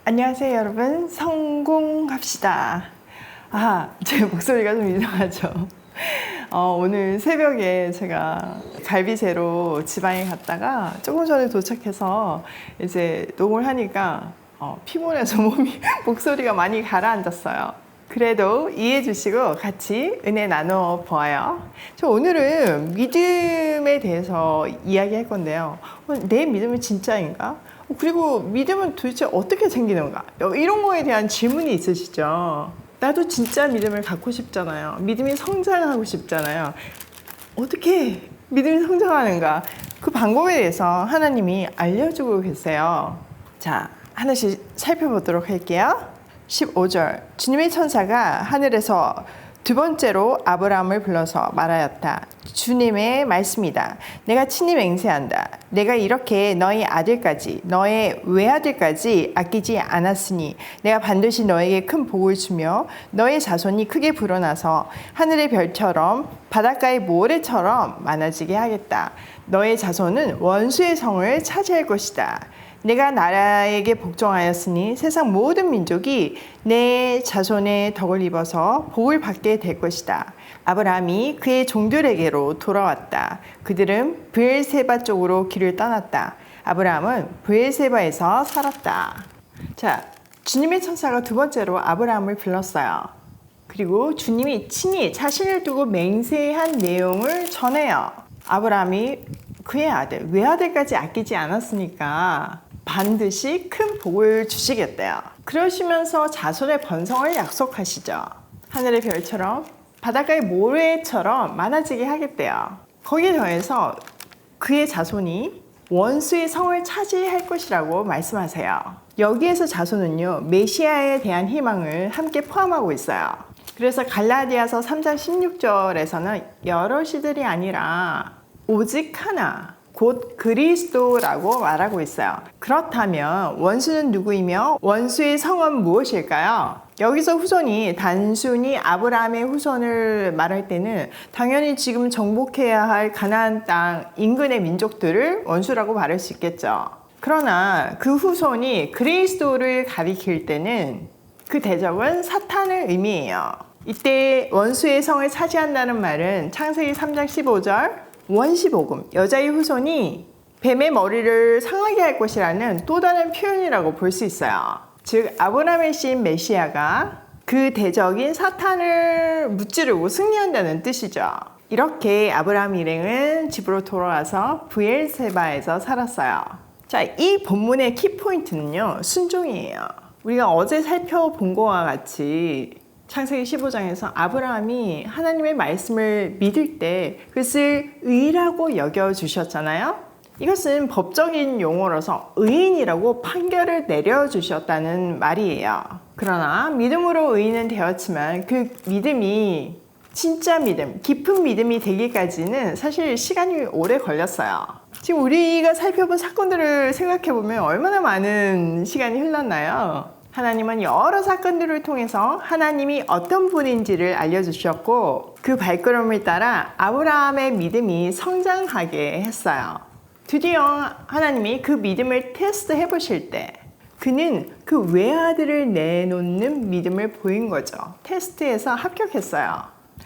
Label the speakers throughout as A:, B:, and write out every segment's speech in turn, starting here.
A: 안녕하세요 여러분, 성공합시다. 제 목소리가 좀 이상하죠. 오늘 새벽에 제가 갈비새로 지방에 갔다가 조금 전에 도착해서 이제 녹음을 하니까 피곤해서 목소리가 많이 가라앉았어요. 그래도 이해해 주시고 같이 은혜 나눠 보아요. 저 오늘은 믿음에 대해서 이야기할 건데요. 내 믿음은 진짜인가? 그리고 믿음은 도대체 어떻게 생기는가? 이런 거에 대한 질문이 있으시죠? 나도 진짜 믿음을 갖고 싶잖아요. 믿음이 성장하고 싶잖아요. 어떻게 믿음이 성장하는가? 그 방법에 대해서 하나님이 알려주고 계세요. 자, 하나씩 살펴보도록 할게요. 15절, 주님의 천사가 하늘에서 두 번째로 아브라함을 불러서 말하였다. 주님의 말씀이다. 내가 친히 맹세한다. 내가 이렇게 너희 아들까지, 너의 외아들까지 아끼지 않았으니 내가 반드시 너에게 큰 복을 주며 너의 자손이 크게 불어나서 하늘의 별처럼 바닷가의 모래처럼 많아지게 하겠다. 너의 자손은 원수의 성을 차지할 것이다. 내가 나라에게 복종하였으니 세상 모든 민족이 내 자손의 덕을 입어서 복을 받게 될 것이다. 아브라함이 그의 종들에게로 돌아왔다. 그들은 브엘세바 쪽으로 길을 떠났다. 아브라함은 브엘세바에서 살았다. 자, 주님의 천사가 두 번째로 아브라함을 불렀어요. 그리고 주님이 친히 자신을 두고 맹세한 내용을 전해요. 아브라함이 그의 아들, 외아들까지 아끼지 않았으니까 반드시 큰 복을 주시겠대요. 그러시면서 자손의 번성을 약속하시죠. 하늘의 별처럼 바닷가의 모래처럼 많아지게 하겠대요. 거기에 더해서 그의 자손이 원수의 성을 차지할 것이라고 말씀하세요. 여기에서 자손은요, 메시아에 대한 희망을 함께 포함하고 있어요. 그래서 갈라디아서 3장 16절에서는 여럿이들이 아니라 오직 하나, 곧 그리스도라고 말하고 있어요. 그렇다면 원수는 누구이며 원수의 성은 무엇일까요? 여기서 후손이 단순히 아브라함의 후손을 말할 때는 당연히 지금 정복해야 할 가나안 땅 인근의 민족들을 원수라고 말할 수 있겠죠. 그러나 그 후손이 그리스도를 가리킬 때는 그 대적은 사탄을 의미해요. 이때 원수의 성을 차지한다는 말은 창세기 3장 15절 원시복음, 여자의 후손이 뱀의 머리를 상하게 할 것이라는 또 다른 표현이라고 볼 수 있어요. 즉 아브라함의 씨인 메시아가 그 대적인 사탄을 무찌르고 승리한다는 뜻이죠. 이렇게 아브라함 일행은 집으로 돌아와서 브엘세바에서 살았어요. 자, 이 본문의 키포인트는요, 순종이에요. 우리가 어제 살펴본 것과 같이 창세기 15장에서 아브라함이 하나님의 말씀을 믿을 때 그것을 의라고 여겨주셨잖아요. 이것은 법적인 용어로서 의인이라고 판결을 내려주셨다는 말이에요. 그러나 믿음으로 의인은 되었지만 그 믿음이 진짜 믿음, 깊은 믿음이 되기까지는 사실 시간이 오래 걸렸어요. 지금 우리가 살펴본 사건들을 생각해보면 얼마나 많은 시간이 흘렀나요? 하나님은 여러 사건들을 통해서 하나님이 어떤 분인지를 알려주셨고 그 발걸음을 따라 아브라함의 믿음이 성장하게 했어요. 드디어 하나님이 그 믿음을 테스트해 보실 때 그는 그 외아들을 내놓는 믿음을 보인 거죠. 테스트에서 합격했어요.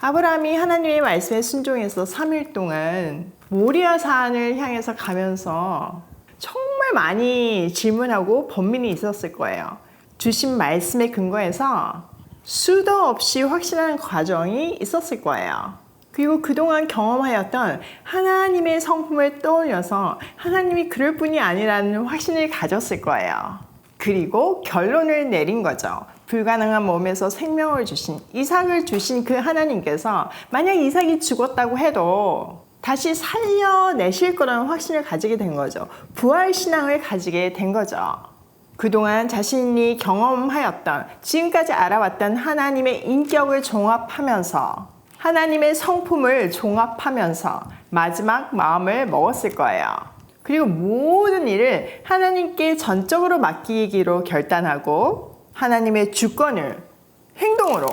A: 아브라함이 하나님의 말씀에 순종해서 3일 동안 모리아 산을 향해서 가면서 정말 많이 질문하고 번민이 있었을 거예요. 주신 말씀에 근거해서 수도 없이 확신하는 과정이 있었을 거예요. 그리고 그동안 경험하였던 하나님의 성품을 떠올려서 하나님이 그럴 뿐이 아니라는 확신을 가졌을 거예요. 그리고 결론을 내린 거죠. 불가능한 몸에서 생명을 주신, 이삭을 주신 그 하나님께서 만약 이삭이 죽었다고 해도 다시 살려내실 거라는 확신을 가지게 된 거죠. 부활신앙을 가지게 된 거죠. 그동안 자신이 경험하였던, 지금까지 알아왔던 하나님의 인격을 종합하면서 하나님의 성품을 종합하면서 마지막 마음을 먹었을 거예요. 그리고 모든 일을 하나님께 전적으로 맡기기로 결단하고 하나님의 주권을 행동으로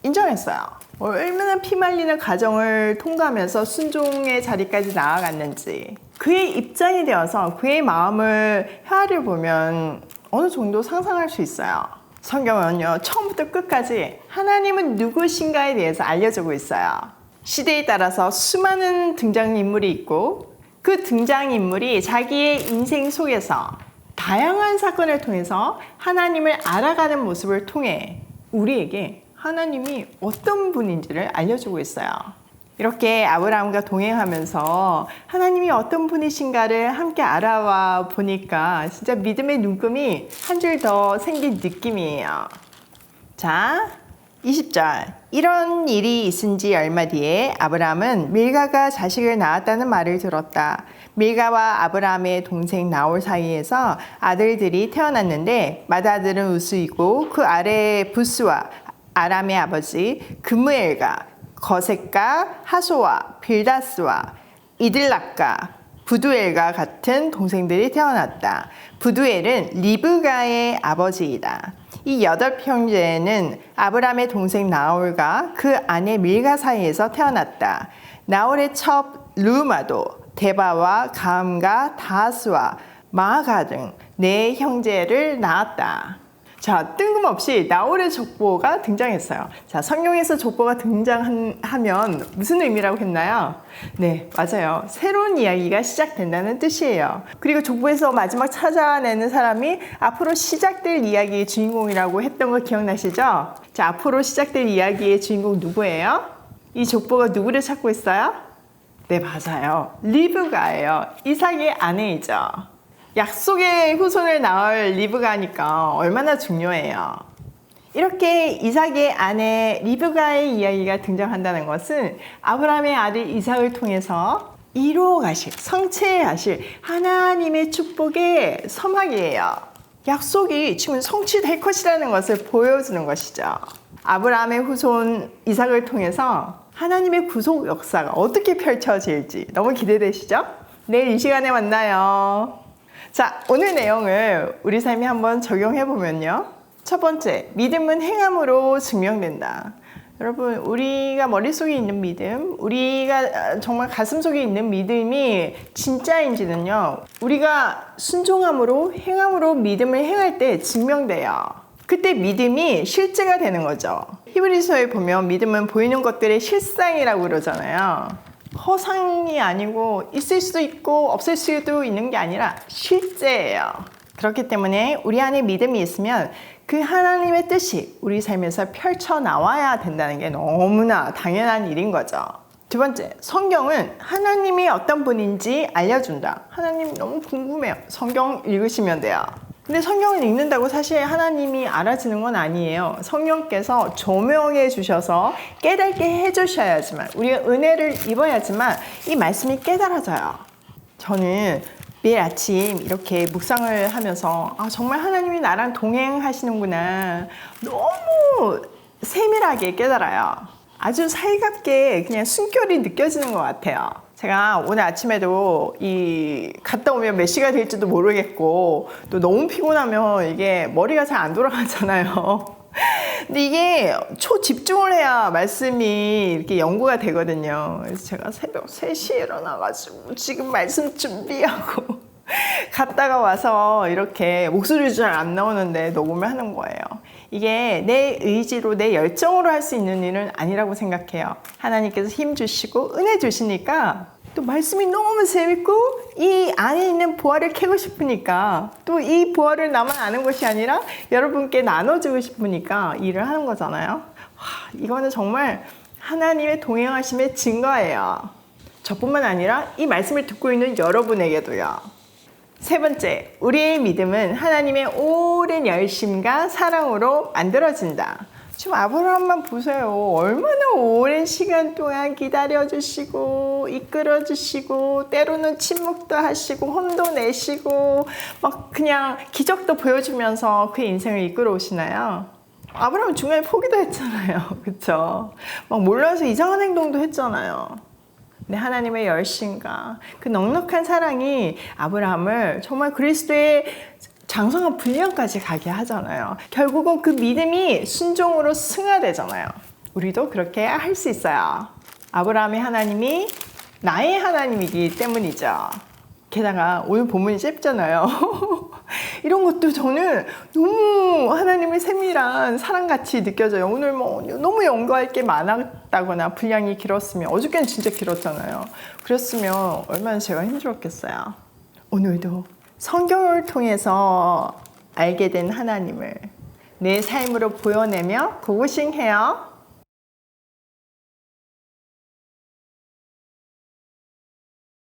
A: 인정했어요. 얼마나 피말리는 과정을 통과하면서 순종의 자리까지 나아갔는지 그의 입장이 되어서 그의 마음을 헤아려 보면 어느 정도 상상할 수 있어요. 성경은요, 처음부터 끝까지 하나님은 누구신가에 대해서 알려주고 있어요. 시대에 따라서 수많은 등장인물이 있고 그 등장인물이 자기의 인생 속에서 다양한 사건을 통해서 하나님을 알아가는 모습을 통해 우리에게 하나님이 어떤 분인지를 알려주고 있어요. 이렇게 아브라함과 동행하면서 하나님이 어떤 분이신가를 함께 알아와 보니까 진짜 믿음의 눈금이 한 줄 더 생긴 느낌이에요. 자, 20절. 이런 일이 있은 지 얼마 뒤에 아브라함은 밀가가 자식을 낳았다는 말을 들었다. 밀가와 아브라함의 동생 나홀 사이에서 아들들이 태어났는데 맏아들은 우스이고 그 아래 부스와 아람의 아버지 그무엘과 거셋과 하소와 빌다스와 이들락과 부두엘과 같은 동생들이 태어났다. 부두엘은 리브가의 아버지이다. 이 8형제는 아브라함의 동생 나홀과 그 아내 밀가 사이에서 태어났다. 나홀의 첩 루마도 데바와 가함과 다하스와 마아가 등 4형제를 낳았다. 자, 뜬금없이 나홀의 족보가 등장했어요. 자, 성경에서 족보가 등장하면 무슨 의미라고 했나요? 네, 맞아요. 새로운 이야기가 시작된다는 뜻이에요. 그리고 족보에서 마지막 찾아내는 사람이 앞으로 시작될 이야기의 주인공이라고 했던 거 기억나시죠? 자, 앞으로 시작될 이야기의 주인공 누구예요? 이 족보가 누구를 찾고 있어요? 네, 맞아요. 리브가예요. 이삭의 아내이죠. 약속의 후손을 낳을 리브가니까 얼마나 중요해요. 이렇게 이삭의 아내 리브가의 이야기가 등장한다는 것은 아브라함의 아들 이삭을 통해서 이루어가실, 성취하실 하나님의 축복의 서막이에요. 약속이 지금 성취될 것이라는 것을 보여주는 것이죠. 아브라함의 후손 이삭을 통해서 하나님의 구속 역사가 어떻게 펼쳐질지 너무 기대되시죠? 내일 이 시간에 만나요. 자, 오늘 내용을 우리 삶에 한번 적용해 보면요. 첫 번째, 믿음은 행함으로 증명된다. 여러분, 우리가 머릿속에 있는 믿음, 우리가 정말 가슴속에 있는 믿음이 진짜인지는요, 우리가 순종함으로 행함으로 믿음을 행할 때 증명돼요. 그때 믿음이 실제가 되는 거죠. 히브리서에 보면 믿음은 보이는 것들의 실상이라고 그러잖아요. 허상이 아니고 있을 수도 있고 없을 수도 있는 게 아니라 실제예요. 그렇기 때문에 우리 안에 믿음이 있으면 그 하나님의 뜻이 우리 삶에서 펼쳐 나와야 된다는 게 너무나 당연한 일인 거죠. 두 번째, 성경은 하나님이 어떤 분인지 알려준다. 하나님 너무 궁금해요. 성경 읽으시면 돼요. 근데 성경을 읽는다고 사실 하나님이 알아지는 건 아니에요. 성령께서 조명해 주셔서 깨닫게 해 주셔야지만, 우리가 은혜를 입어야지만 이 말씀이 깨달아져요. 저는 매일 아침 이렇게 묵상을 하면서 정말 하나님이 나랑 동행하시는구나, 너무 세밀하게 깨달아요. 아주 살갑게 그냥 숨결이 느껴지는 것 같아요. 제가 오늘 아침에도 갔다 오면 몇 시가 될지도 모르겠고, 또 너무 피곤하면 이게 머리가 잘 안 돌아가잖아요. 근데 이게 초집중을 해야 말씀이 이렇게 연구가 되거든요. 그래서 제가 새벽 3시에 일어나가지고 지금 말씀 준비하고 갔다가 와서 이렇게 목소리도 잘 안 나오는데 녹음을 하는 거예요. 이게 내 의지로, 내 열정으로 할 수 있는 일은 아니라고 생각해요. 하나님께서 힘 주시고 은혜 주시니까 또 말씀이 너무 재밌고 이 안에 있는 보화를 캐고 싶으니까, 또 이 보화를 나만 아는 것이 아니라 여러분께 나눠주고 싶으니까 일을 하는 거잖아요. 이거는 정말 하나님의 동행하심의 증거예요. 저뿐만 아니라 이 말씀을 듣고 있는 여러분에게도요. 세 번째, 우리의 믿음은 하나님의 오랜 열심과 사랑으로 만들어진다. 지금 아브라함만 보세요. 얼마나 오랜 시간 동안 기다려주시고 이끌어주시고 때로는 침묵도 하시고 혼도 내시고 막 그냥 기적도 보여주면서 그 인생을 이끌어 오시나요? 아브라함은 중간에 포기도 했잖아요. 그쵸? 막 몰라서 이상한 행동도 했잖아요. 근데 하나님의 열심과 그 넉넉한 사랑이 아브라함을 정말 그리스도의 장성한 분량까지 가게 하잖아요. 결국은 그 믿음이 순종으로 승화되잖아요. 우리도 그렇게 할 수 있어요. 아브라함의 하나님이 나의 하나님이기 때문이죠. 게다가 오늘 본문이 짧잖아요. 이런 것도 저는 너무 하나님의 세밀한 사랑같이 느껴져요. 오늘 뭐 너무 연구할 게 많았다거나 분량이 길었으면, 어저께는 진짜 길었잖아요. 그랬으면 얼마나 제가 힘들었겠어요. 오늘도 성경을 통해서 알게 된 하나님을 내 삶으로 보여내며 고고싱해요.